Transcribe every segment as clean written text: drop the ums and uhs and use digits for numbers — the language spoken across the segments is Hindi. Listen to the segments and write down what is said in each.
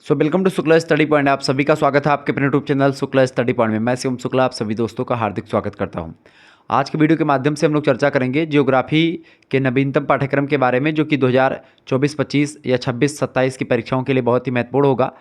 Welcome to Shukla study point. आप सभी का स्वागत है आपके अपने YouTube channel Shukla study point में। मैं शिवम शुक्ला आप सभी दोस्तों का हार्दिक स्वागत करता हूं। आज के वीडियो के माध्यम से हम लोग चर्चा करेंगे जियोग्राफी के नवीनतम पाठ्यक्रम के बारे में, जो कि 2024-25 या 26-27 की परीक्षाओं के लिए बहुत ही महत्वपूर्ण होगा।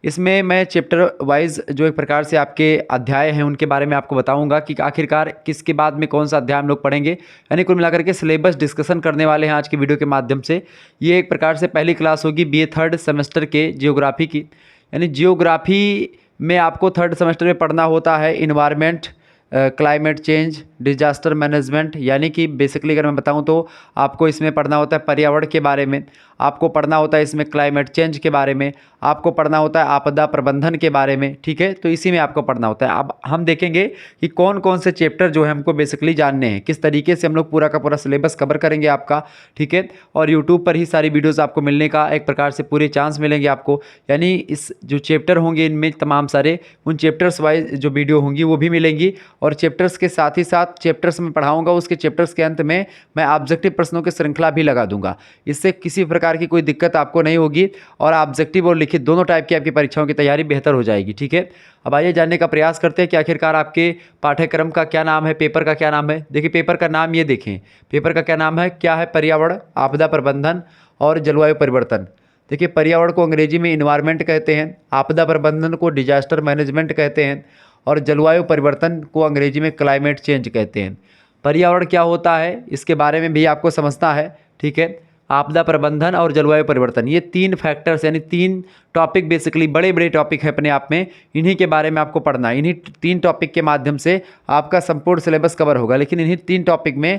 इसमें मैं चैप्टर वाइज जो एक प्रकार से आपके अध्याय हैं उनके बारे में आपको बताऊंगा कि आखिरकार किसके बाद में कौन सा अध्याय हम लोग पढ़ेंगे, यानी कुल मिलाकर के सिलेबस डिस्कशन करने वाले हैं आज की वीडियो के माध्यम से। ये एक प्रकार से पहली क्लास होगी बीए थर्ड सेमेस्टर के जियोग्राफी की। यानी जियोग्राफी में आपको थर्ड सेमेस्टर में पढ़ना होता है environment, climate change, disaster management, यानी कि बेसिकली अगर मैं बताऊं तो आपको इसमें पढ़ना होता है पर्यावरण के बारे में, आपको पढ़ना होता है इसमें क्लाइमेट चेंज के बारे में, आपको पढ़ना होता है आपदा प्रबंधन के बारे में। ठीक है, तो इसी में आपको पढ़ना होता है। अब हम देखेंगे कि कौन कौन से चैप्टर जो है हमको बेसिकली जानने हैं, किस तरीके से हम लोग पूरा का पूरा सिलेबस कवर करेंगे आपका। ठीक है, और यूट्यूब पर ही सारी वीडियोज़ आपको मिलने का एक प्रकार से पूरे चांस मिलेंगे आपको। यानी इस जो चैप्टर होंगे इनमें तमाम सारे उन चैप्टर्स वाइज जो वीडियो होंगी वो भी मिलेंगी, और चैप्टर्स के साथ ही साथ चैप्टर्स में पढ़ाऊंगा उसके चैप्टर्स के अंत में मैं ऑब्जेक्टिव प्रश्नों की श्रृंखला भी लगा दूंगा। इससे किसी प्रकार की कोई दिक्कत आपको नहीं होगी और ऑब्जेक्टिव और लिखित दोनों टाइप की आपकी परीक्षाओं की तैयारी बेहतर हो जाएगी। ठीक है, अब आइए जानने का प्रयास करते हैं कि आखिरकार आपके पाठ्यक्रम का क्या नाम है, पेपर का क्या नाम है। देखिए पेपर का नाम ये देखें, पेपर का क्या नाम है, क्या है, पर्यावरण, आपदा प्रबंधन और जलवायु परिवर्तन। देखिए पर्यावरण को अंग्रेजी में इन्वायरमेंट कहते हैं, आपदा प्रबंधन को डिजास्टर मैनेजमेंट कहते हैं और जलवायु परिवर्तन को अंग्रेजी में क्लाइमेट चेंज कहते हैं। पर्यावरण क्या होता है इसके बारे में भी आपको समझना है। ठीक है, आपदा प्रबंधन और जलवायु परिवर्तन, ये तीन फैक्टर्स यानी तीन टॉपिक बेसिकली बड़े बड़े टॉपिक है अपने आप में, इन्हीं के बारे में आपको पढ़ना है। इन्हीं तीन टॉपिक के माध्यम से आपका संपूर्ण सिलेबस कवर होगा, लेकिन इन्हीं तीन टॉपिक में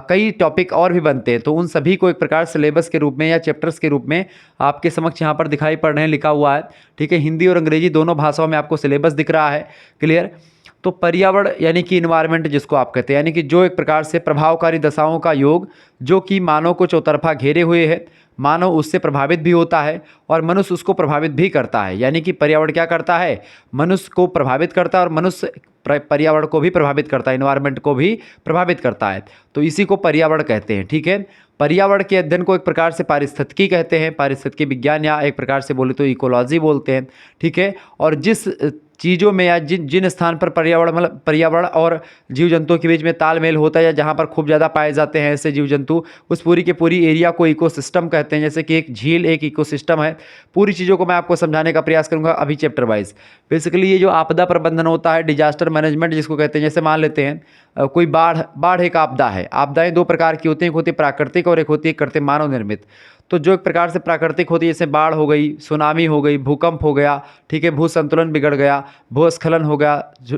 कई टॉपिक और भी बनते हैं, तो उन सभी को एक प्रकार सिलेबस के रूप में या चैप्टर्स के रूप में आपके समक्ष यहाँ पर दिखाई पड़ रहे हैं, लिखा हुआ है। ठीक है, हिंदी और अंग्रेजी दोनों भाषाओं में आपको सिलेबस दिख रहा है। क्लियर। तो पर्यावरण यानी कि इन्वायरमेंट जिसको आप कहते हैं, यानी कि जो एक प्रकार से प्रभावकारी दशाओं का योग जो कि मानव को चौतरफा घेरे हुए है, मानव उससे प्रभावित भी होता है और मनुष्य उसको प्रभावित भी करता है। यानी कि पर्यावरण क्या करता है, मनुष्य को प्रभावित करता है और मनुष्य पर्यावरण को भी प्रभावित करता है, इन्वायरमेंट को भी प्रभावित करता है, तो इसी को पर्यावरण कहते हैं। ठीक है, पर्यावरण के अध्ययन को एक प्रकार से पारिस्थितिकी कहते हैं, पारिस्थितिकी विज्ञान, या एक प्रकार से बोले तो इकोलॉजी बोलते हैं। ठीक है, और जिस चीज़ों में या जिन जिन स्थान पर पर्यावरण मतलब पर्यावरण और जीव जंतुओं के बीच में तालमेल होता है या जहाँ पर खूब ज़्यादा पाए जाते हैं ऐसे जीव जंतु, उस पूरी के पूरी एरिया को इकोसिस्टम कहते हैं। जैसे कि एक झील एक इकोसिस्टम है। पूरी चीज़ों को मैं आपको समझाने का प्रयास करूँगा अभी चैप्टर वाइज। बेसिकली ये जो आपदा प्रबंधन होता है, डिजास्टर मैनेजमेंट जिसको कहते हैं, जैसे मान लेते हैं कोई बाढ़ एक आपदा है। आपदाएं दो प्रकार की होती हैं, एक होती है प्राकृतिक और एक होती है कृत्रिम मानव निर्मित। तो जो एक प्रकार से प्राकृतिक होती है, जैसे बाढ़ हो गई, सुनामी हो गई, भूकंप हो गया, ठीक है, भू संतुलन बिगड़ गया, भूस्खलन हो गया,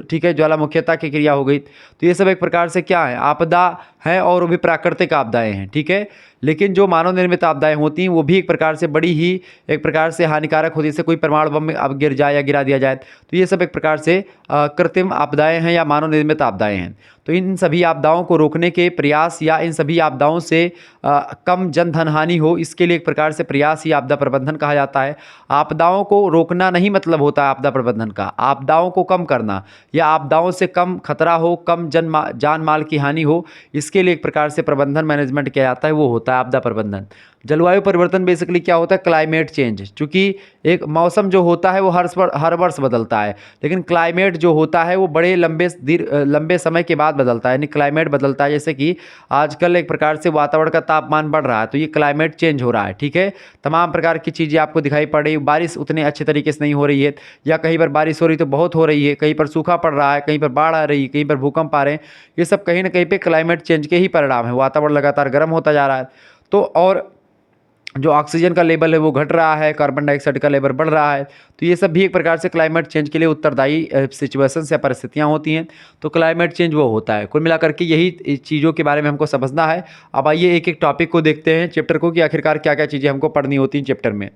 ठीक है, ज्वालामुखीता की क्रिया हो गई, तो ये सब एक प्रकार से क्या है, आपदा है और वो भी प्राकृतिक आपदाएं हैं। ठीक है, लेकिन जो मानव निर्मित आपदाएं होती हैं वो भी एक प्रकार से बड़ी ही एक प्रकार से हानिकारक होती है। जैसे कोई परमाणु बम अब गिर जाए या गिरा दिया जाए, तो ये सब एक प्रकार से कृत्रिम आपदाएं हैं या मानव निर्मित आपदाएं हैं। तो इन सभी आपदाओं को रोकने के प्रयास या इन सभी आपदाओं से कम जन धन हानि हो, इसके लिए एक प्रकार से प्रयास ही आपदा प्रबंधन कहा जाता है। आपदाओं को रोकना नहीं मतलब होता है आपदा प्रबंधन का, आपदाओं को कम करना या आपदाओं से कम खतरा हो, कम जान माल की हानि हो, इसके लिए एक प्रकार से प्रबंधन मैनेजमेंट किया जाता है, वो होता है आपदा प्रबंधन। जलवायु परिवर्तन बेसिकली क्या होता है, क्लाइमेट चेंज। चूँकि एक मौसम जो होता है वो हर वर्ष बदलता है, लेकिन क्लाइमेट जो होता है वो बड़े लंबे समय के बाद बदलता है, यानी क्लाइमेट बदलता है। जैसे कि आजकल एक प्रकार से वातावरण का तापमान बढ़ रहा है, तो ये क्लाइमेट चेंज हो रहा है। ठीक है, तमाम प्रकार की चीज़ें आपको दिखाई पड़ रही है, बारिश उतने अच्छे तरीके से नहीं हो रही है, या कहीं पर बारिश हो रही तो बहुत हो रही है, कहीं पर सूखा पड़ रहा है, कहीं पर बाढ़ आ रही है, कहीं पर भूकंप आ रहे हैं। ये सब कहीं ना कहीं पे क्लाइमेट चेंज के ही परिणाम है। वातावरण लगातार गर्म होता जा रहा है, तो और जो ऑक्सीजन का लेवल है वो घट रहा है, कार्बन डाइऑक्साइड का लेवल बढ़ रहा है, तो ये सब भी एक प्रकार से क्लाइमेट चेंज के लिए उत्तरदायी सिचुएशंस या परिस्थितियाँ होती हैं। तो क्लाइमेट चेंज वो होता है। कुल मिलाकर के यही चीज़ों के बारे में हमको समझना है। अब आइए एक एक टॉपिक को देखते हैं चैप्टर को, कि आखिरकार क्या क्या चीज़ें हमको पढ़नी होती हैं चैप्टर में।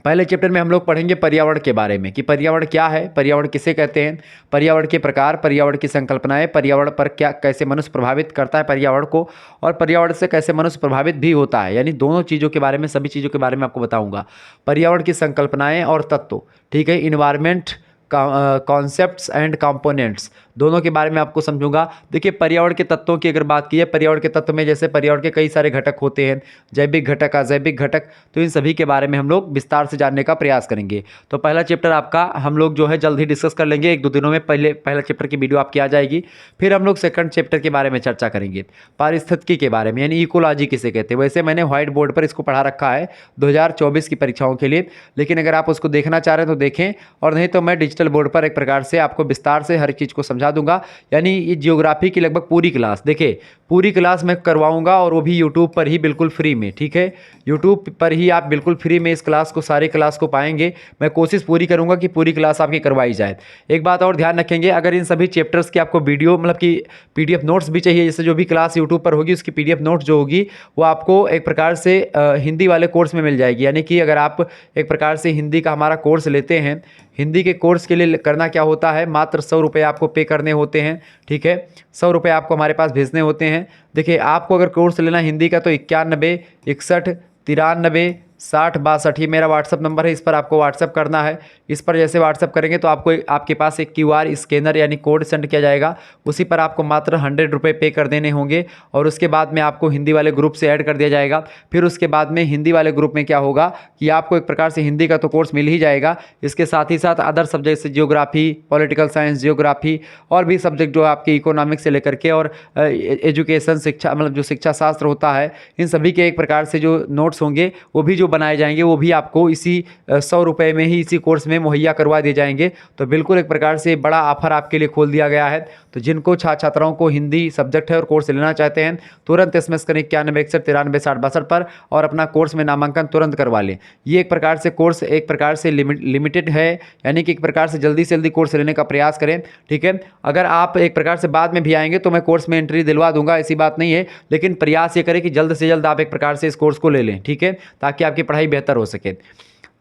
पहले चैप्टर में हम लोग पढ़ेंगे पर्यावरण के बारे में, कि पर्यावरण क्या है, पर्यावरण किसे कहते हैं, पर्यावरण के प्रकार, पर्यावरण की संकल्पनाएं, पर्यावरण पर क्या कैसे मनुष्य प्रभावित करता है पर्यावरण को, और पर्यावरण से कैसे मनुष्य प्रभावित भी होता है। यानी दोनों चीज़ों के बारे में, सभी चीज़ों के बारे में आपको बताऊंगा। पर्यावरण की संकल्पनाएं और तत्व, ठीक है, इन्वायरमेंट कॉन्सेप्ट्स एंड कंपोनेंट्स, दोनों के बारे में आपको समझूंगा। देखिए, पर्यावरण के तत्वों की अगर बात की है, पर्यावरण के तत्व में जैसे पर्यावरण के कई सारे घटक होते हैं, जैविक घटक, अजैविक घटक, तो इन सभी के बारे में हम लोग विस्तार से जानने का प्रयास करेंगे। तो पहला चैप्टर आपका हम लोग जो है जल्द ही डिस्कस कर लेंगे, 1-2 दिनों में पहला चैप्टर की वीडियो आपकी आ जाएगी। फिर हम लोग सेकंड चैप्टर के बारे में चर्चा करेंगे, पारिस्थितिकी के बारे में, यानी इकोलॉजी किसे कहते हैं। वैसे मैंने व्हाइट बोर्ड पर इसको पढ़ा रखा है 2024 की परीक्षाओं के लिए, लेकिन अगर आप उसको देखना चाह रहे हैं तो देखें, और नहीं तो मैं डिजिटल बोर्ड पर एक प्रकार से आपको विस्तार से हर चीज़ को समझा दूंगा। यानी ये जियोग्राफी की लगभग पूरी क्लास, देखिए पूरी क्लास मैं करवाऊंगा, और वो भी यूट्यूब पर ही बिल्कुल फ्री में, ठीक है। यूट्यूब पर ही आप बिल्कुल फ्री में इस क्लास को, सारी क्लास को पाएंगे। मैं कोशिश पूरी करूंगा कि पूरी क्लास आपकी करवाई जाए। एक बात और ध्यान रखेंगे, अगर इन सभी चैप्टर्स की आपको वीडियो मतलब कि पीडीएफ नोट्स भी चाहिए, जैसे जो भी क्लास यूट्यूब पर होगी उसकी पीडीएफ नोट्स जो होगी वो आपको एक प्रकार से हिंदी वाले कोर्स में मिल जाएगी। यानी कि अगर आप एक प्रकार से हिंदी का हमारा कोर्स लेते हैं, हिंदी के कोर्स के लिए करना क्या होता है, मात्र 100 रुपये आपको पे करने होते हैं, ठीक है। 100 रुपये आपको हमारे पास भेजने होते हैं। देखिए, आपको अगर कोर्स लेना हिंदी का तो 91 61 93 60 62 ये मेरा व्हाट्सअप नंबर है, इस पर आपको व्हाट्सअप करना है। इस पर जैसे व्हाट्सअप करेंगे तो आपको आपके पास एक क्यूआर स्कैनर यानी कोड सेंड किया जाएगा, उसी पर आपको मात्र 100 रुपये पे कर देने होंगे, और उसके बाद में आपको हिंदी वाले ग्रुप से ऐड कर दिया जाएगा। फिर उसके बाद में हिंदी वाले ग्रुप में क्या होगा कि आपको एक प्रकार से हिंदी का तो कोर्स मिल ही जाएगा, इसके साथ ही साथ अदर सब्जेक्ट से जियोग्राफी, पॉलिटिकल साइंस, जियोग्राफी और भी सब्जेक्ट जो आपके इकोनॉमिक्स से लेकर के और एजुकेशन, शिक्षा मतलब जो शिक्षा शास्त्र होता है, इन सभी के एक प्रकार से जो नोट्स होंगे वो भी जो बनाए जाएंगे वो भी आपको इसी 100 रुपये में ही इसी कोर्स में मुहैया करवा दिए जाएंगे। तो बिल्कुल एक प्रकार से बड़ा ऑफर आपके लिए खोल दिया गया है। तो जिनको छात्राओं को हिंदी सब्जेक्ट है और कोर्स लेना चाहते हैं, तुरंत SMS करें 91 61 93 60 62 पर और अपना कोर्स में नामांकन तुरंत करवा लें। ये एक प्रकार से कोर्स एक प्रकार से लिमिटेड है, यानी कि एक प्रकार से जल्दी से जल्दी कोर्स लेने का प्रयास करें, ठीक है। अगर आप एक प्रकार से बाद में भी आएंगे तो मैं कोर्स में एंट्री दिलवा दूंगा, ऐसी बात नहीं है, लेकिन प्रयास ये करें कि जल्द से जल्द आप एक प्रकार से इस कोर्स को ले लें, ठीक है, ताकि आपकी पढ़ाई बेहतर हो सके।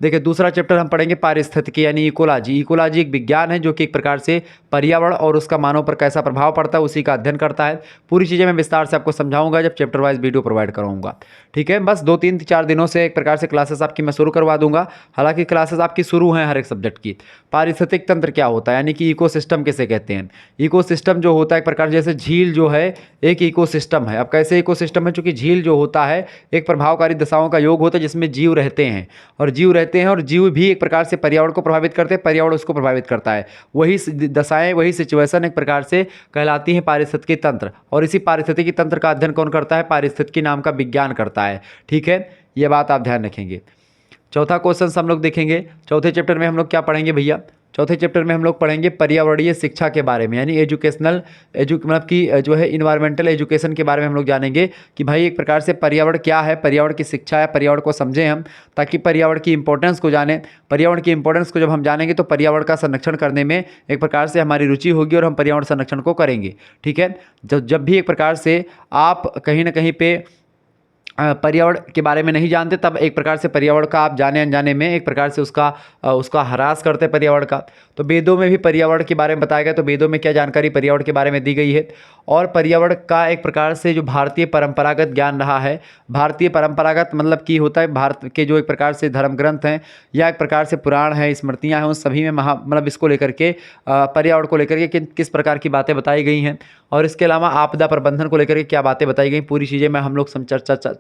देखिए, दूसरा चैप्टर हम पढ़ेंगे पारिस्थितिकी यानी इकोलॉजी। इकोलॉजी एक विज्ञान है जो कि एक प्रकार से पर्यावरण और उसका मानव पर कैसा प्रभाव पड़ता है उसी का अध्ययन करता है। पूरी चीज़ें मैं विस्तार से आपको समझाऊंगा जब चैप्टर वाइज वीडियो प्रोवाइड कराऊंगा, ठीक है। बस 2-3-4 दिनों से एक प्रकार से क्लासेस आपकी मैं शुरू करवा दूंगा। हालांकि क्लासेस आपकी शुरू हैं हर एक सब्जेक्ट की। पारिस्थितिक तंत्र क्या होता है, यानी कि इकोसिस्टम किसे कहते हैं। इकोसिस्टम जो होता है एक प्रकार जैसे झील जो है एक इकोसिस्टम है। अब कैसे इकोसिस्टम है, चूंकि झील जो होता है एक प्रभावकारी दशाओं का योग होता है जिसमें जीव रहते हैं, और जीव भी एक प्रकार से पर्यावरण को प्रभावित करते हैं, पर्यावरण उसको प्रभावित करता है। वही दशाएं, वही सिचुएशन एक प्रकार से कहलाती हैं पारिस्थितिकी तंत्र। और इसी पारिस्थितिकी तंत्र का अध्ययन कौन करता है, पारिस्थितिकी नाम का विज्ञान करता है, ठीक है। ये बात आप ध्यान रखेंगे। चौथा क्वेश्चन हम लोग देखेंगे। चौथे चैप्टर में हम लोग क्या पढ़ेंगे भैया, चौथे चैप्टर में हम लोग पढ़ेंगे पर्यावरणीय शिक्षा के बारे में, यानी एजुकेशनल मतलब कि जो है इन्वायरमेंटल एजुकेशन के बारे में हम लोग जानेंगे कि भाई एक प्रकार से पर्यावरण क्या है, पर्यावरण की शिक्षा है, पर्यावरण को समझें हम, ताकि पर्यावरण की इंपॉर्टेंस को जानें। पर्यावरण की इंपॉर्टेंस को जब हम जानेंगे तो पर्यावरण का संरक्षण करने में एक प्रकार से हमारी रुचि होगी और हम पर्यावरण संरक्षण को करेंगे, ठीक है। जब भी एक प्रकार से आप कहीं ना कहीं पे पर्यावरण के बारे में नहीं जानते, तब एक प्रकार से पर्यावरण का आप जाने अनजाने में एक प्रकार से उसका ह्रास करते हैं पर्यावरण का। तो वेदों में भी पर्यावरण के बारे में बताया गया, तो वेदों में क्या जानकारी पर्यावरण के बारे में दी गई है। और पर्यावरण का एक प्रकार से जो भारतीय परंपरागत ज्ञान रहा है, भारतीय परंपरागत मतलब कि होता है भारत के जो एक प्रकार से धर्म ग्रंथ हैं या एक प्रकार से पुराण है, स्मृतियाँ हैं, उन सभी में मतलब इसको लेकर के पर्यावरण को लेकर के किस प्रकार की बातें बताई गई हैं, और इसके अलावा आपदा प्रबंधन को लेकर के क्या बातें बताई गई, पूरी चीज़ें में हम लोग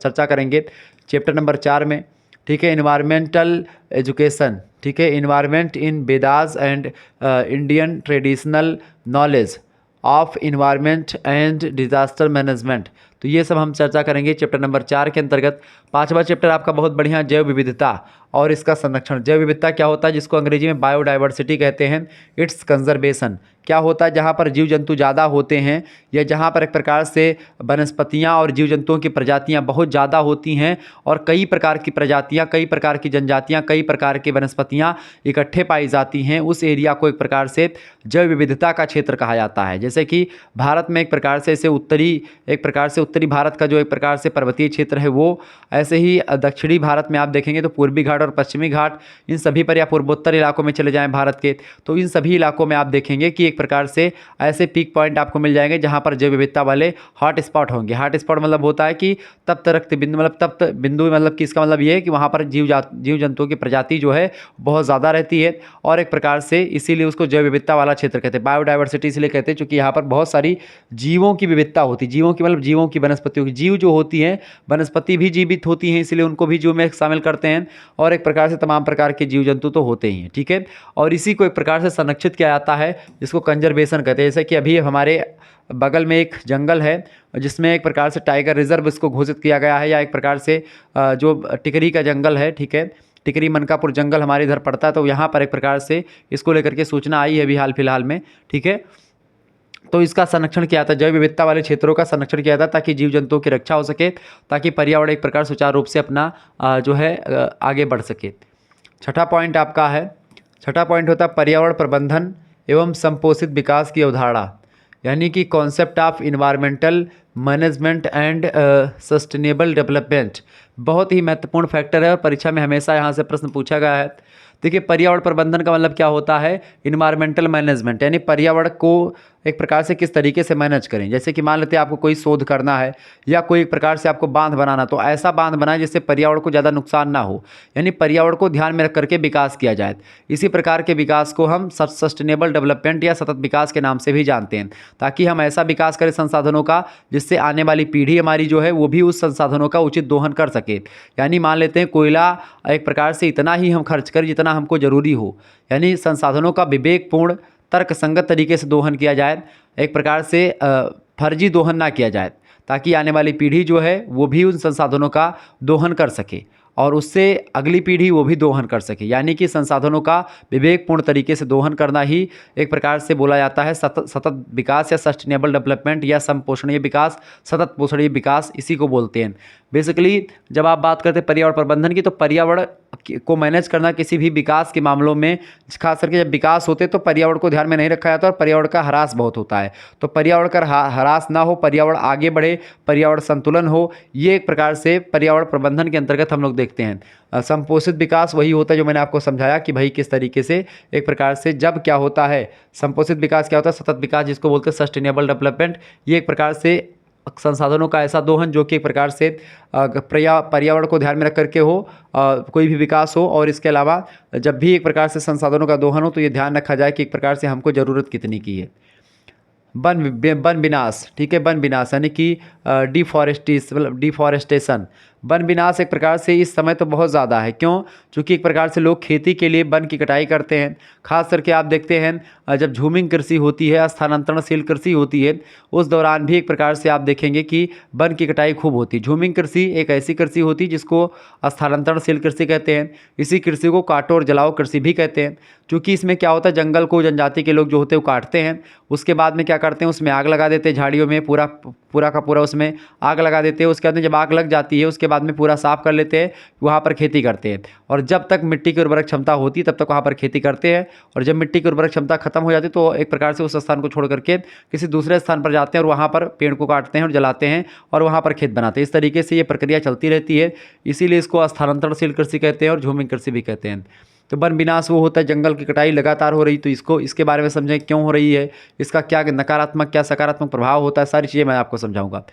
चर्चा करेंगे चैप्टर नंबर 4 में, ठीक है। इन्वायरमेंटल एजुकेशन, ठीक है, environment in Vedas and Indian traditional knowledge of environment and disaster management, तो ये सब हम चर्चा करेंगे चैप्टर नंबर 4 के अंतर्गत। पांचवा चैप्टर आपका बहुत बढ़िया, जैव विविधता और इसका संरक्षण। जैव विविधता क्या होता है, जिसको अंग्रेजी में बायोडाइवर्सिटी कहते हैं, इट्स कंजर्वेशन। क्या होता है, जहाँ पर जीव जंतु ज़्यादा होते हैं या जहाँ पर एक प्रकार से वनस्पतियाँ और जीव जंतुओं की प्रजातियाँ बहुत ज़्यादा होती हैं और कई प्रकार की प्रजातियाँ, कई प्रकार की जनजातियाँ, कई प्रकार की वनस्पतियाँ इकट्ठे पाई जाती हैं, उस एरिया को एक प्रकार से जैव विविधता का क्षेत्र कहा जाता है। जैसे कि भारत में एक प्रकार से ऐसे उत्तरी भारत का जो एक प्रकार से पर्वतीय क्षेत्र है वो, ऐसे ही दक्षिणी भारत में आप देखेंगे तो पूर्वी घाट और पश्चिमी घाट, इन सभी पर, या पूर्वोत्तर इलाकों में चले जाएं भारत के, तो इन सभी इलाकों में आप देखेंगे कि एक प्रकार से ऐसे पीक पॉइंट आपको मिल जाएंगे जहां पर जैव विविधता वाले हॉट स्पॉट होंगे। हॉट स्पॉट मतलब होता है कि तप्त रक्त बिंदु, मतलब तप्त बिंदु, मतलब कि इसका मतलब ये है कि वहाँ पर जीव जंतुओं की प्रजाति जो है बहुत ज़्यादा रहती है, और एक प्रकार से इसीलिए उसको जैव विविधता वाला क्षेत्र कहते हैं। बायोडाइवर्सिटी इसलिए कहते हैं क्योंकि यहाँ पर बहुत सारी जीवों की विविधता होती है। जीवों की मतलब जीवों की, वनस्पतियों की, जीव जो होती हैं, वनस्पति भी जीवित होती हैं, इसलिए उनको भी जीव में शामिल करते हैं, और एक प्रकार से तमाम प्रकार के जीव जंतु तो होते ही हैं, ठीक है। और इसी को एक प्रकार से संरक्षित किया जाता है, जिसको कंजर्वेशन कहते हैं। जैसे कि अभी हमारे बगल में एक जंगल है जिसमें एक प्रकार से टाइगर रिजर्व इसको घोषित किया गया है, या एक प्रकार से जो टिकरी का जंगल है, ठीक है, टिकरी मनकापुर जंगल हमारे इधर पड़ता है, तो यहाँ पर एक प्रकार से इसको लेकर के सूचना आई है अभी हाल फिलहाल में, ठीक है। तो इसका संरक्षण किया था, जैव विविधता वाले क्षेत्रों का संरक्षण किया था ताकि जीव जंतुओं की रक्षा हो सके, ताकि पर्यावरण एक प्रकार सुचारू रूप से अपना जो है आगे बढ़ सके। छठा पॉइंट आपका है, छठा पॉइंट होता है पर्यावरण प्रबंधन एवं संपोषित विकास की अवधारणा, यानी कि concept of environmental management and sustainable development. बहुत ही महत्वपूर्ण फैक्टर है और परीक्षा में हमेशा यहाँ से प्रश्न पूछा गया है। देखिए, पर्यावरण प्रबंधन का मतलब क्या होता है? इन्वायरमेंटल मैनेजमेंट, यानी पर्यावरण को एक प्रकार से किस तरीके से मैनेज करें। जैसे कि मान लेते हैं आपको कोई शोध करना है या कोई एक प्रकार से आपको बांध बनाना, तो ऐसा बांध बनाए जिससे पर्यावरण को ज़्यादा नुकसान ना हो, यानी पर्यावरण को ध्यान में रख करके विकास किया जाए। इसी प्रकार के विकास को हम सस्टेनेबल डेवलपमेंट या सतत विकास के नाम से भी जानते हैं, ताकि हम ऐसा विकास करें संसाधनों का जिससे आने वाली पीढ़ी हमारी जो है वो भी उस संसाधनों का उचित दोहन कर सके। यानी मान लेते हैं कोयला एक प्रकार से इतना ही हम खर्च करें जितना हमको ज़रूरी हो, यानी संसाधनों का विवेकपूर्ण तर्कसंगत तरीके से दोहन किया जाए, एक प्रकार से फर्जी दोहन ना किया जाए, ताकि आने वाली पीढ़ी जो है वो भी उन संसाधनों का दोहन कर सके और उससे अगली पीढ़ी वो भी दोहन कर सके। यानी कि संसाधनों का विवेकपूर्ण तरीके से दोहन करना ही एक प्रकार से बोला जाता है सतत विकास या सस्टेनेबल डेवलपमेंट या समपोषणीय विकास, सतत पोषणीय विकास, इसी को बोलते हैं। बेसिकली जब आप बात करते हैं पर्यावरण प्रबंधन की, तो पर्यावरण को मैनेज करना किसी भी विकास के मामलों में, खास करके जब विकास होते तो पर्यावरण को ध्यान में नहीं रखा जाता और पर्यावरण का ह्रास बहुत होता है। तो पर्यावरण का ह्रास ना हो, पर्यावरण आगे बढ़े, पर्यावरण संतुलन हो, ये एक प्रकार से पर्यावरण प्रबंधन के अंतर्गत हम लोग देखते हैं। संपोषित विकास वही होता है जो मैंने आपको समझाया कि भाई किस तरीके से एक प्रकार से जब क्या होता है, संपोषित विकास क्या होता है, सतत विकास जिसको बोलते हैं सस्टेनेबल डेवलपमेंट, ये एक प्रकार से संसाधनों का ऐसा दोहन जो कि एक प्रकार से पर्यावरण को ध्यान में रख करके हो, कोई भी विकास हो। और इसके अलावा जब भी एक प्रकार से संसाधनों का दोहन हो तो ये ध्यान रखा जाए कि एक प्रकार से हमको ज़रूरत कितनी की है। वन विनाश, ठीक है, वन विनाश यानी कि डिफॉरेस्टेशन। वन विनाश एक प्रकार से इस समय तो बहुत ज़्यादा है, क्यों? क्योंकि एक प्रकार से लोग खेती के लिए वन की कटाई करते हैं। खास करके आप देखते हैं जब झूमिंग कृषि होती है, स्थानांतरणशील कृषि होती है, उस दौरान भी एक प्रकार से आप देखेंगे कि वन की कटाई खूब होती है। झूमिंग कृषि एक ऐसी कृषि होती है जिसको स्थानांतरणशील कृषि कहते हैं। इसी कृषि को काटो और जलाओ कृषि भी कहते हैं, क्योंकि इसमें क्या होता है, जंगल को जनजाति के लोग जो होते हैं वो काटते हैं, उसके बाद में क्या करते हैं, उसमें आग लगा देते हैं, झाड़ियों में पूरा का पूरा उसमें आग लगा देते हैं। उसके बाद में जब आग लग जाती है उसके बाद में पूरा साफ कर लेते हैं, वहाँ पर खेती करते हैं। और जब तक मिट्टी की उर्वरक क्षमता होती है तब तक वहाँ पर खेती करते हैं, और जब मिट्टी की उर्वरक क्षमता खत्म हो जाती है तो एक प्रकार से उस स्थान को छोड़ करके किसी दूसरे स्थान पर जाते हैं और वहाँ पर पेड़ को काटते हैं और जलाते हैं और वहाँ पर खेत बनाते हैं। इस तरीके से ये प्रक्रिया चलती रहती है, इसीलिए इसको स्थानांतरणशील कृषि कहते हैं और झूमिंग कृषि भी कहते हैं। तो वन विनाश वो होता है जंगल की कटाई लगातार हो रही, तो इसके बारे में समझें क्यों हो रही है, इसका क्या नकारात्मक क्या सकारात्मक प्रभाव होता है, सारी चीज़ें मैं आपको समझाऊंगा।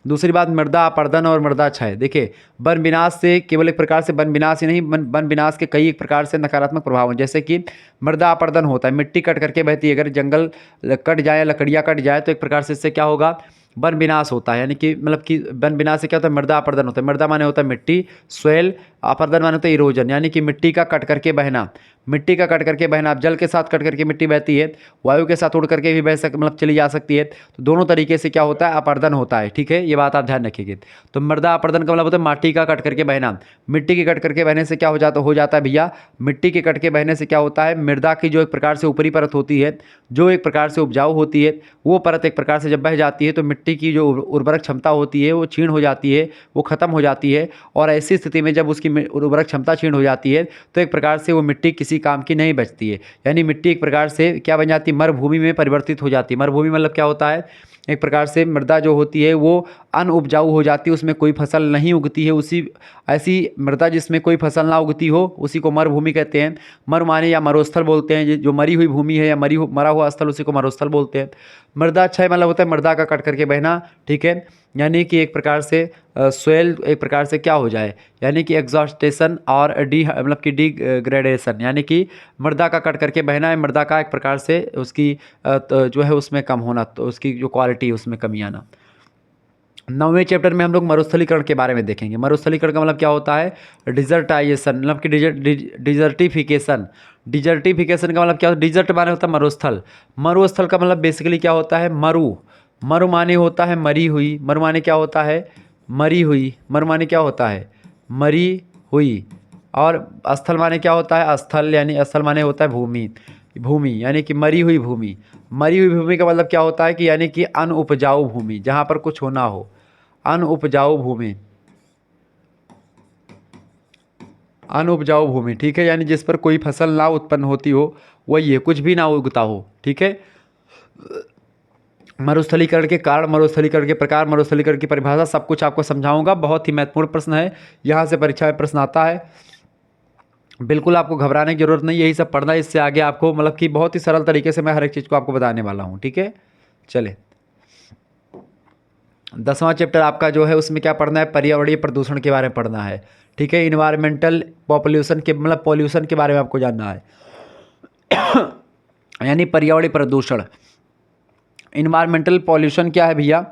दूसरी बात, मृदा अपरदन और मृदा क्षय। देखिए, वन विनाश से केवल एक प्रकार से वन विनाश ही नहीं, वन विनाश के कई एक प्रकार से नकारात्मक प्रभाव हैं। जैसे कि मृदा अपरदन होता है, मिट्टी कट करके बहती है। अगर जंगल कट जाए, लकड़ियाँ कट जाए तो एक प्रकार से इससे क्या होगा, वन विनाश होता है। यानी कि मतलब कि वन विनाश से क्या होता है, मृदा अपरदन होता है। मृदा माने होता है मिट्टी, सोयल, अपरदन माने होता है इरोजन, यानी कि मिट्टी का कट करके बहना। मिट्टी का कट करके बहना, जल के साथ कट करके मिट्टी बहती है, वायु के साथ उड़ करके भी मतलब चली जा सकती है। तो दोनों तरीके से क्या होता है, अपरदन होता है, ठीक है, ये बात आप ध्यान रखिएगा। तो मृदा अपरदन का मतलब होता है माटी का कट करके बहना। मिट्टी के कट करके बहने से क्या हो जाता है भैया, मिट्टी के कट के बहने से क्या होता है, मृदा की जो एक प्रकार से ऊपरी परत होती है, जो एक प्रकार से उपजाऊ होती है, वो परत एक प्रकार से जब बह जाती है तो मिट्टी की जो उर्वरक क्षमता होती है वो क्षीण हो जाती है, वो खत्म हो जाती है। और ऐसी स्थिति में जब उसकी उर्वरक क्षमता क्षीण हो जाती है तो एक प्रकार से वो मिट्टी किसी काम की नहीं बचती है। यानी मिट्टी एक प्रकार से क्या बन जाती है, मरुभूमि में परिवर्तित हो जाती है। मरुभूमि मतलब क्या होता है, एक प्रकार से मृदा जो होती है वो अनउपजाऊ हो जाती है, उसमें कोई फसल नहीं उगती है, उसी ऐसी मृदा जिसमें कोई फसल ना उगती हो उसी को मरुभूमि कहते हैं। मरुमाने या मरुस्थल बोलते हैं, जो मरी हुई भूमि है या मरा हुआ स्थल उसी को मरुस्थल बोलते हैं। मृदा क्षय मतलब होता है मृदा का कट करके बहना, ठीक है, यानी कि एक प्रकार से सोयल एक प्रकार से क्या हो जाए, यानी कि एग्जॉस्टेशन और मतलब कि डिग्रेडेशन, यानी कि मृदा का कट करके बहना है, मृदा का एक प्रकार से उसकी जो है उसमें कम होना, तो उसकी जो क्वालिटी है उसमें कमी आना। 9वें चैप्टर में हम लोग मरुस्थलीकरण के बारे में देखेंगे। मरुस्थलीकरण का मतलब क्या होता है, डिजर्टाइजेशन, मतलब कि डिजर्टिफिकेशन। डिजर्टिफिकेशन का मतलब क्या होता है, डिजर्ट माने होता है मरुस्थल। मरुस्थल का मतलब बेसिकली क्या होता है, मरु। मरु माने होता है मरी हुई, मरु माने क्या होता है, मरी हुई। मरु माने क्या होता है, मरी हुई। और स्थल माने क्या होता है, स्थल, यानी स्थल माने होता है भूमि। भूमि यानी कि मरी हुई भूमि। मरी हुई भूमि का मतलब क्या होता है कि यानी कि अनउपजाऊ भूमि, जहाँ पर कुछ होना हो, अनउपजाऊ भूमि। अनउपजाऊ भूमि, ठीक है, यानी जिस पर कोई फसल ना उत्पन्न होती हो, वही है, कुछ भी ना उगता हो, ठीक है। मरुस्थलीकरण के कारण, मरुस्थलीकरण के प्रकार, मरुस्थलीकरण की परिभाषा, सब कुछ आपको समझाऊंगा। बहुत ही महत्वपूर्ण प्रश्न है, यहाँ से परीक्षा में प्रश्न आता है। बिल्कुल आपको घबराने की जरूरत नहीं, यही सब पढ़ना है, इससे आगे आपको मतलब कि बहुत ही सरल तरीके से मैं हर एक चीज़ को आपको बताने वाला हूँ, ठीक है। चले 10वां चैप्टर आपका जो है उसमें क्या पढ़ना है, पर्यावरणीय प्रदूषण के बारे में पढ़ना है, ठीक है। इन्वायरमेंटल पॉपुलेशन के मतलब पॉल्यूशन के बारे में आपको जानना है यानी पर्यावरणीय प्रदूषण। इन्वायरमेंटल पॉल्यूशन क्या है भैया,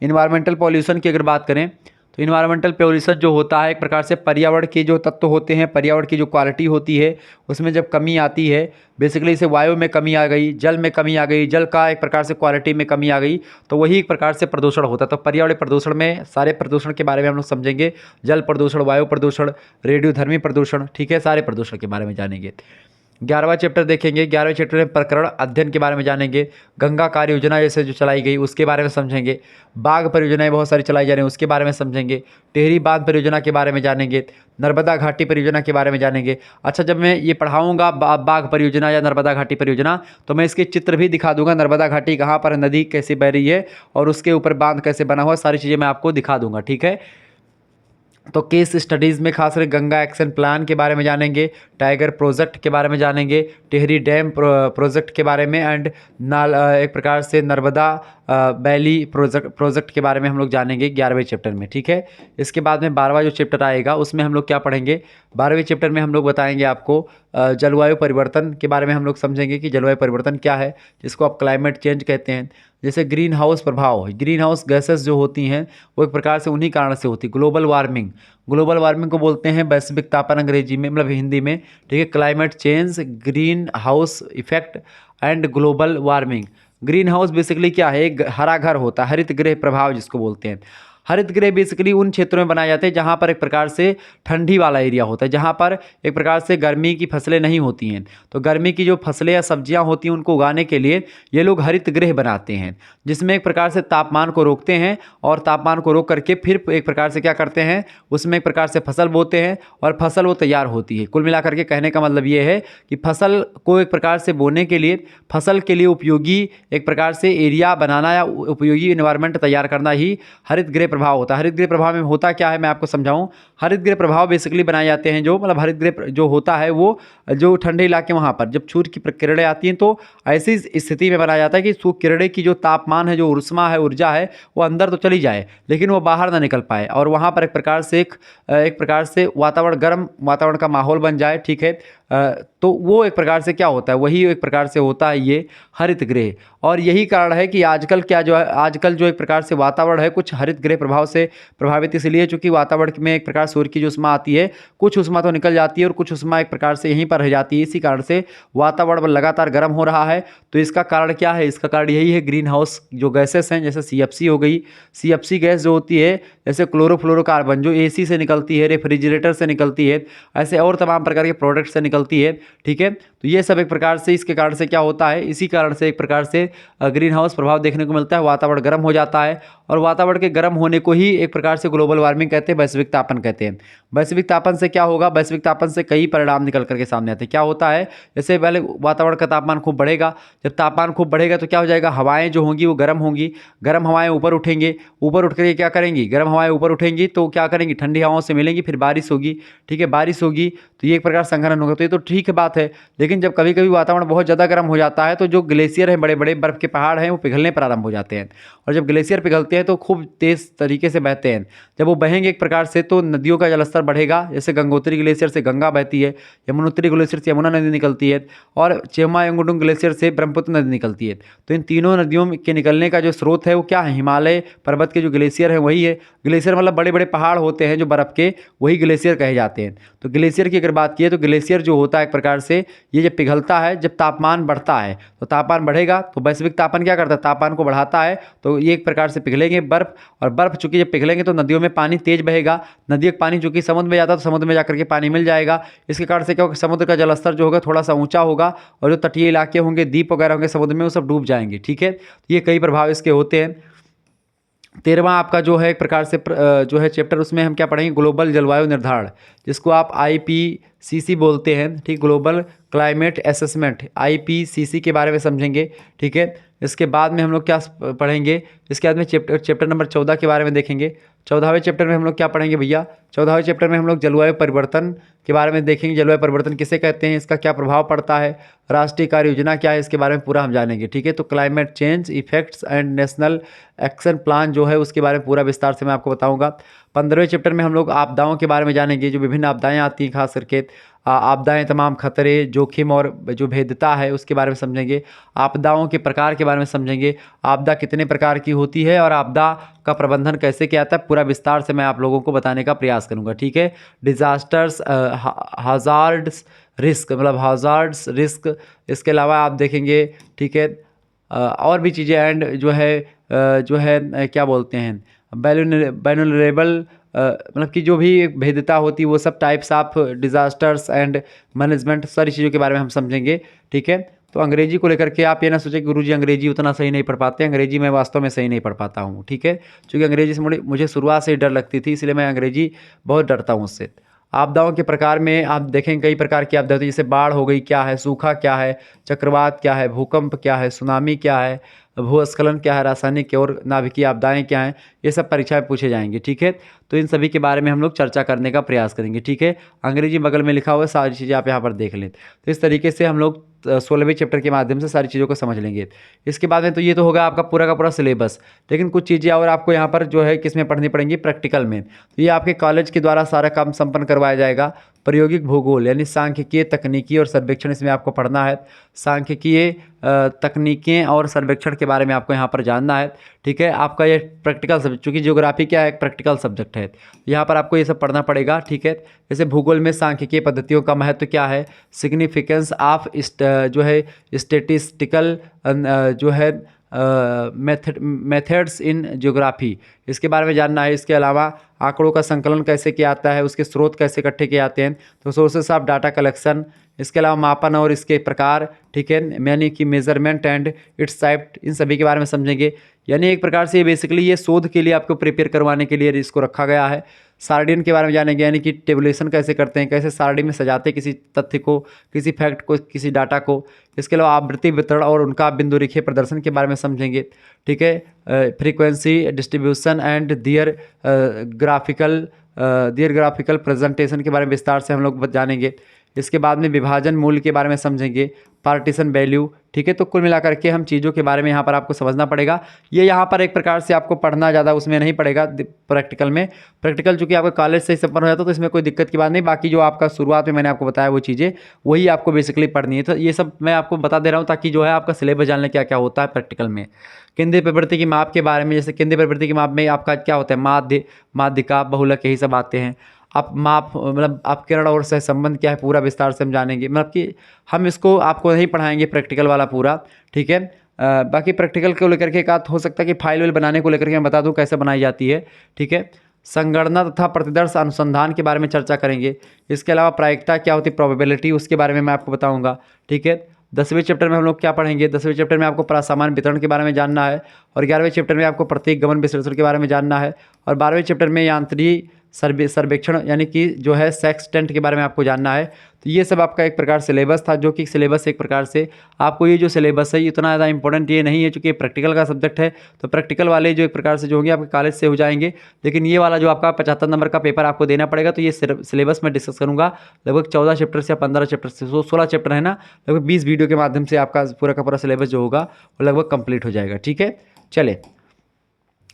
इन्वायरमेंटल पॉल्यूशन की अगर बात करें तो इन्वायरमेंटल पॉल्यूशन जो होता है एक प्रकार से पर्यावरण के जो तत्व होते हैं, पर्यावरण की जो क्वालिटी होती है उसमें जब कमी आती है, बेसिकली इसे वायु में कमी आ गई, जल में कमी आ गई, जल का एक प्रकार से क्वालिटी में कमी आ गई, तो वही एक प्रकार से प्रदूषण होता है। तो पर्यावरण प्रदूषण में सारे प्रदूषण के बारे में हम लोग समझेंगे, जल प्रदूषण, वायु प्रदूषण, रेडियोधर्मी प्रदूषण, ठीक है, सारे प्रदूषण के बारे में जानेंगे। 11वां चैप्टर देखेंगे। 11वें चैप्टर में प्रकरण अध्ययन के बारे में जानेंगे। गंगा कार्य योजना जैसे जो चलाई गई उसके बारे में समझेंगे। बाघ परियोजनाएं बहुत सारी चलाई जा रही हैं उसके बारे में समझेंगे। टिहरी बांध परियोजना के बारे में जानेंगे। नर्मदा घाटी परियोजना के बारे में जानेंगे। अच्छा, जब मैं ये पढ़ाऊंगा बाघ परियोजना या नर्मदा घाटी परियोजना, तो मैं इसके चित्र भी दिखा दूंगा, नर्मदा घाटी कहाँ पर, नदी कैसे बह रही है और उसके ऊपर बांध कैसे बना हुआ, सारी चीज़ें मैं आपको दिखा दूंगा, ठीक है। तो केस स्टडीज़ में खास कर गंगा एक्शन प्लान के बारे में जानेंगे, टाइगर प्रोजेक्ट के बारे में जानेंगे, टिहरी डैम प्रोजेक्ट के बारे में, एंड एक प्रकार से नर्मदा वैली प्रोजेक्ट के बारे में हम लोग जानेंगे 11वें चैप्टर में, ठीक है। इसके बाद में 12वां जो चैप्टर आएगा उसमें हम लोग क्या पढ़ेंगे, 12वें चैप्टर में हम लोग बताएंगे आपको जलवायु परिवर्तन के बारे में हम लोग समझेंगे कि जलवायु परिवर्तन क्या है, जिसको आप क्लाइमेट चेंज कहते हैं। जैसे ग्रीन हाउस प्रभाव, ग्रीन हाउस गैसेस जो होती हैं वो एक प्रकार से उन्हीं कारण से होती है। ग्लोबल वार्मिंग, ग्लोबल वार्मिंग को बोलते हैं वैश्विक तापन अंग्रेजी में, मतलब हिंदी में, ठीक है। Climate change, green house effect and global warming. Green house basically क्या है, एक हरा घर होता है, हरित गृह प्रभाव जिसको बोलते हैं। हरित गृह बेसिकली उन क्षेत्रों में बनाए जाते हैं जहाँ पर एक प्रकार से ठंडी वाला एरिया होता है, जहाँ पर एक प्रकार से गर्मी की फसलें नहीं होती हैं। तो गर्मी की जो फसलें या सब्जियाँ होती हैं उनको उगाने के लिए ये लोग हरित गृह बनाते हैं, जिसमें एक प्रकार से तापमान को रोकते हैं और तापमान को रोक करके फिर एक प्रकार से क्या करते हैं, उसमें एक प्रकार से फसल बोते हैं और फसल वो तैयार होती है। कुल मिलाकर के कहने का मतलब ये है कि फसल को एक प्रकार से बोने के लिए, फसल के लिए उपयोगी एक प्रकार से एरिया बनाना या उपयोगी इन्वायरमेंट तैयार करना ही हरित गृह प्रभाव होता है। हरित गृह प्रभाव में होता क्या है मैं आपको समझाऊं। हरित गृह प्रभाव बेसिकली बनाए जाते हैं, जो मतलब हरित गृह जो होता है वो जो ठंडे इलाके वहाँ पर जब सूर्य की किरणें आती हैं तो ऐसी स्थिति में बनाया जाता है कि किरणें की जो तापमान है, जो ऊष्मा है, ऊर्जा है, वो अंदर तो चली जाए लेकिन वो बाहर ना निकल पाए और वहाँ पर एक प्रकार से वातावरण, गर्म वातावरण का माहौल बन जाए, ठीक है। तो वो एक प्रकार से क्या होता है, वही एक प्रकार से होता है ये हरित गृह। और यही कारण है कि आजकल क्या जो है, आजकल जो एक प्रकार से वातावरण है कुछ हरित गृह प्रभाव से प्रभावित इसलिए चूंकि वातावरण में एक प्रकार सूर्य की जो उष्मा आती है, कुछ उष्मा तो निकल जाती है और कुछ उष्मा एक प्रकार से यहीं पर रह जाती है। इसी कारण से वातावरण लगातार गर्म हो रहा है। तो इसका कारण क्या है, इसका कारण यही है ग्रीन हाउस जो गैसेस हैं, जैसे CFC हो गई। CFC गैस जो होती है, जैसे क्लोरोफ्लोरोकार्बन जो AC से निकलती है, रेफ्रिजरेटर से निकलती है, ऐसे और तमाम प्रकार के प्रोडक्ट से निकलती है, ठीक है। तो ये सब एक प्रकार से इसके कारण से क्या होता है, इसी कारण से एक प्रकार से ग्रीन हाउस प्रभाव देखने को मिलता है। वातावरण गर्म हो जाता है और वातावरण के गर्म होने को ही एक प्रकार से ग्लोबल वार्मिंग कहते हैं, वैश्विक तापन कहते हैं। वैश्विक तापन से क्या होगा, वैश्विक तापन से कई परिणाम निकल करके सामने आते हैं। क्या होता है, जैसे पहले वातावरण का तापमान खूब बढ़ेगा, जब तापमान खूब बढ़ेगा तो क्या हो जाएगा, हवाएं जो होंगी वो गर्म होंगी, गर्म हवाएं ऊपर उठेंगी, ऊपर उठ करके क्या करेंगी, गर्म हवाएं ऊपर उठेंगी तो क्या करेंगी, ठंडी हवाओं से मिलेंगी, फिर बारिश होगी। ठीक है, बारिश होगी तो ये एक प्रकार संघनन होगा, तो ये तो ठीक है बात है। लेकिन जब कभी कभी वातावरण बहुत ज़्यादा गर्म हो जाता है तो जो ग्लेशियर हैं, बड़े बड़े बर्फ़ के पहाड़ हैं, वो पिघलने प्रारंभ हो जाते हैं। और जब ग्लेशियर पिघलते हैं तो खूब तेज़ तरीके से बहते हैं। जब वो बहेंगे एक प्रकार से तो नदियों का जलस्तर बढ़ेगा। जैसे गंगोत्री ग्लेशियर से गंगा बहती है, यमुनोत्री ग्लेशियर से यमुना नदी निकलती है और चेमायंगुंडुंग ग्लेशियर से ब्रह्मपुत्र नदी निकलती है। तो इन तीनों नदियों के निकलने का जो स्रोत है वो क्या है, हिमालय पर्वत के जो ग्लेशियर है वही है। ग्लेशियर मतलब बड़े बड़े पहाड़ होते हैं जो बर्फ़ के, वही ग्लेशियर कहे जाते हैं। तो ग्लेशियर की अगर बात की तो ग्लेशियर जो होता है एक प्रकार से ये जब पिघलता है, जब तापमान बढ़ता है तो तापमान बढ़ेगा तो वैश्विक तापन क्या करता है, तापमान को बढ़ाता है। तो ये एक प्रकार से पिघलेंगे बर्फ़, और बर्फ़ चूंकि जब पिघलेंगे तो नदियों में पानी तेज बहेगा। नदियों का पानी चूंकि समुद्र में जाता है तो समुद्र में जाकर के पानी मिल जाएगा। इसके कारण से क्या होगा, समुद्र का जलस्तर जो होगा थोड़ा सा ऊंचा होगा और जो तटीय इलाके होंगे, द्वीप वगैरह होंगे समुद्र में, वो सब डूब जाएंगे। ठीक है, तो ये कई प्रभाव इसके होते हैं। 13वां आपका जो है एक प्रकार से जो है चैप्टर, उसमें हम क्या पढ़ेंगे, ग्लोबल जलवायु निर्धारण, जिसको आप IPCC बोलते हैं। ठीक, ग्लोबल क्लाइमेट असेसमेंट, IPCC के बारे में समझेंगे। ठीक है, इसके बाद में हम लोग क्या पढ़ेंगे, इसके बाद में चैप्टर नंबर 14 के बारे में देखेंगे। 14वें चैप्टर में हम लोग क्या पढ़ेंगे भैया, 14वें चैप्टर में हम लोग जलवायु परिवर्तन के बारे में देखेंगे। जलवायु परिवर्तन किसे कहते हैं, इसका क्या प्रभाव पड़ता है, राष्ट्रीय कार्य योजना क्या है, इसके बारे में पूरा हम जानेंगे। ठीक है, तो climate change effects and national action plan जो है उसके बारे में पूरा विस्तार से मैं आपको बताऊंगा। 15वें चैप्टर में हम लोग आपदाओं के बारे में जानेंगे, जो विभिन्न आपदाएं आती हैं, खास करके आपदाएं, तमाम खतरे, जोखिम और जो भेद्यता है उसके बारे में समझेंगे। आपदाओं के प्रकार के बारे में समझेंगे, आपदा कितने प्रकार की होती है और आपदा का प्रबंधन कैसे किया जाता है, पूरा विस्तार से मैं आप लोगों को बताने का प्रयास करूंगा। ठीक है, डिजास्टर्स, हाजार्ड्स, रिस्क, मतलब हाजार्ड्स रिस्क, इसके अलावा आप देखेंगे। ठीक है, और भी चीज़ें एंड जो है क्या बोलते हैं, वल्नरेबल, मतलब कि जो भी भेद्यता होती है वो सब, types of disasters and management, सारी चीज़ों के बारे में हम समझेंगे। ठीक है, तो अंग्रेजी को लेकर के आप ये ना सोचें कि गुरुजी अंग्रेजी उतना सही नहीं पढ़ पाते। अंग्रेजी मैं वास्तव में सही नहीं पढ़ पाता हूँ। ठीक है, क्योंकि अंग्रेजी से मुझे शुरुआत से ही डर लगती थी, इसलिए मैं अंग्रेजी बहुत डरता हूँ उससे। आपदाओं के प्रकार में आप देखें कई प्रकार की आपदा होती है, जैसे बाढ़ हो गई क्या है, सूखा क्या है, चक्रवात क्या है, भूकंप क्या है, सुनामी क्या है, भूस्खलन क्या है, रासायनिक और नाभिकीय आपदाएं क्या हैं, ये सब परीक्षा में पूछे जाएंगे। ठीक है, तो इन सभी के बारे में हम लोग चर्चा करने का प्रयास करेंगे। ठीक है, अंग्रेजी बगल में लिखा हुआ है, सारी चीज़ें आप यहाँ पर देख लें। तो इस तरीके से हम लोग 16वें चैप्टर के माध्यम से सारी चीज़ों को समझ लेंगे। इसके बाद में तो ये तो होगा आपका पूरा का पूरा सिलेबस, लेकिन कुछ चीज़ें और आपको यहाँ पर जो है किसमें पढ़नी पड़ेंगी, प्रैक्टिकल में। तो ये आपके कॉलेज के द्वारा सारा काम संपन्न करवाया जाएगा। प्रायोगिक भूगोल यानी सांख्यिकीय, तकनीकी और सर्वेक्षण, इसमें आपको पढ़ना है। सांख्यिकीय, तकनीकें और सर्वेक्षण के बारे में आपको यहाँ पर जानना है। ठीक है, आपका ये प्रैक्टिकल सब्जेक्ट, चूँकि ज्योग्राफी क्या है, एक प्रैक्टिकल सब्जेक्ट है, यहाँ पर आपको ये सब पढ़ना पड़ेगा। ठीक है, जैसे भूगोल में सांख्यिकीय पद्धतियों का महत्व क्या है, सिग्निफिकेंस ऑफ जो है स्टेटिस्टिकल जो है मेथड्स इन ज्योग्राफी, इसके बारे में जानना है। इसके अलावा आंकड़ों का संकलन कैसे किया जाता है, उसके स्रोत कैसे इकट्ठे किए जाते हैं, तो सोर्सेस ऑफ डाटा कलेक्शन। इसके अलावा मापन और इसके प्रकार। ठीक है, यानी कि मेजरमेंट एंड इट्स टाइप, इन सभी के बारे में समझेंगे। यानी एक प्रकार से बेसिकली ये शोध के लिए आपको प्रिपेयर करवाने के लिए इसको रखा गया है। सारडीन के बारे में जानेंगे, यानी कि टेबुलेशन कैसे करते हैं, कैसे सारडी में सजाते हैं किसी तथ्य को, किसी फैक्ट को, किसी डाटा को। इसके अलावा आवृत्ति वितरण और उनका बिंदु रेखीय प्रदर्शन के बारे में समझेंगे। ठीक है, frequency distribution and their graphical presentation के बारे में विस्तार से हम लोग जानेंगे। इसके बाद में विभाजन मूल्य के बारे में समझेंगे, पार्टीशन वैल्यू। ठीक है, तो कुल मिलाकर के हम चीज़ों के बारे में यहाँ पर आपको समझना पड़ेगा। ये यहाँ पर एक प्रकार से आपको पढ़ना ज़्यादा उसमें नहीं पड़ेगा प्रैक्टिकल में। प्रैक्टिकल चूँकि आपका कॉलेज से ही संपन्न हो जाता है तो इसमें कोई दिक्कत की बात नहीं। बाकी जो आपका शुरुआत में मैंने आपको बताया वो चीज़ें वही आपको बेसिकली पढ़नी है। तो ये सब मैं आपको बता दे रहा हूँ ताकि जो है आपका सिलेबस जानने क्या क्या होता है प्रैक्टिकल में। केंद्रीय प्रवृत्ति की माप के बारे में, जैसे केंद्रीय प्रवृत्ति की माप में आपका क्या होता है, माध्य, माध्यिका, बहुलक, यही सब आते हैं। आप माप मतलब आप किरण और सह संबंध क्या है पूरा विस्तार से हम जानेंगे। मतलब कि हम इसको आपको नहीं पढ़ाएंगे प्रैक्टिकल वाला पूरा। ठीक है, बाकी प्रैक्टिकल को लेकर के एक आध हो सकता है कि फाइल वाइल बनाने को लेकर के मैं बता दूं कैसे बनाई जाती है। ठीक है, संगणना तथा प्रतिदर्श अनुसंधान के बारे में चर्चा करेंगे। इसके अलावा प्रायिकता क्या होती है, प्रोबेबिलिटी, उसके बारे में मैं आपको बताऊंगा। ठीक है, 10वें चैप्टर में हम लोग क्या पढ़ेंगे, 10वें चैप्टर में आपको सामान्य वितरण के बारे में जानना है, और 11वें चैप्टर में आपको प्रतीक गमन विश्लेषण के बारे में जानना है, और 12वें चैप्टर में यांत्रिक सर्वेक्षण यानी कि जो है सेक्सटेंट के बारे में आपको जानना है। तो ये सब आपका एक प्रकार सिलेबस था, जो कि सिलेबस एक प्रकार से आपको ये जो सिलेबस है इतना ज़्यादा इंपॉर्टेंट ये नहीं है, चूँकि प्रैक्टिकल का सब्जेक्ट है, तो प्रैक्टिकल वाले जो एक प्रकार से जो होंगे आपके कॉलेज से हो जाएंगे। लेकिन ये वाला जो आपका 75 नंबर का पेपर आपको देना पड़ेगा, तो ये सिलेबस मैं डिस्कस करूँगा लगभग 14 चैप्टर से या 15 चैप्टर से, 16 चैप्टर है ना, लगभग 20 वीडियो के माध्यम से आपका पूरा का पूरा सिलेबस जो होगा वो लगभग कंप्लीट हो जाएगा। ठीक है, चले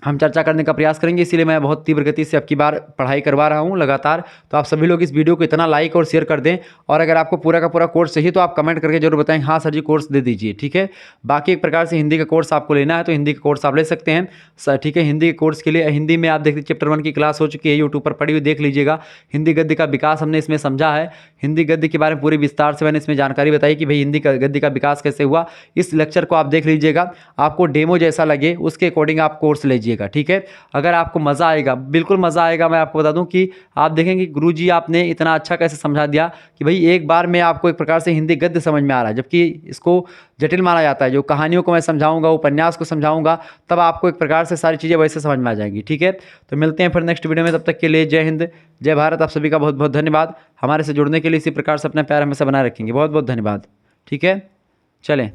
हम चर्चा करने का प्रयास करेंगे, इसीलिए मैं बहुत तीव्र गति से अब की बार पढ़ाई करवा रहा हूं लगातार। तो आप सभी लोग इस वीडियो को इतना लाइक और शेयर कर दें, और अगर आपको पूरा का पूरा कोर्स चाहिए तो आप कमेंट करके जरूर बताएं, हाँ सर जी कोर्स दे दीजिए। ठीक है, बाकी एक प्रकार से हिंदी का कोर्स आपको लेना है तो हिंदी का कोर्स आप ले सकते हैं सर। ठीक है, हिंदी के कोर्स के लिए हिंदी में आप देखिए चैप्टर 1 की क्लास हो चुकी है, यूट्यूब पर पढ़ी हुई देख लीजिएगा। हिंदी गद्य का विकास हमने इसमें समझा है, हिंदी गद्य के बारे में पूरी विस्तार से मैंने इसमें जानकारी बताई कि भाई हिंदी का गद्य का विकास कैसे हुआ। इस लेक्चर को आप देख लीजिएगा, आपको डेमो जैसा लगे उसके अकॉर्डिंग आप कोर्स लीजिएगा। ठीक है, अगर आपको मज़ा आएगा, बिल्कुल मज़ा आएगा। मैं आपको बता दूं कि आप देखेंगे गुरुजी आपने इतना अच्छा कैसे समझा दिया कि भाई एक बार में आपको एक प्रकार से हिंदी गद्य समझ में आ रहा है, जबकि इसको जटिल माना जाता है। जो कहानियों को मैं समझाऊंगा, उपन्यास को समझाऊंगा, तब आपको एक प्रकार से सारी चीज़ें वैसे समझ में आ जाएंगी। ठीक है, तो मिलते हैं फिर नेक्स्ट वीडियो में, तब तक के लिए जय हिंद जय भारत। आप सभी का बहुत बहुत धन्यवाद, हमारे से जुड़ने के लिए इसी प्रकार से अपना प्यार हमेशा बनाए रखेंगे। बहुत बहुत धन्यवाद। ठीक है, चलें।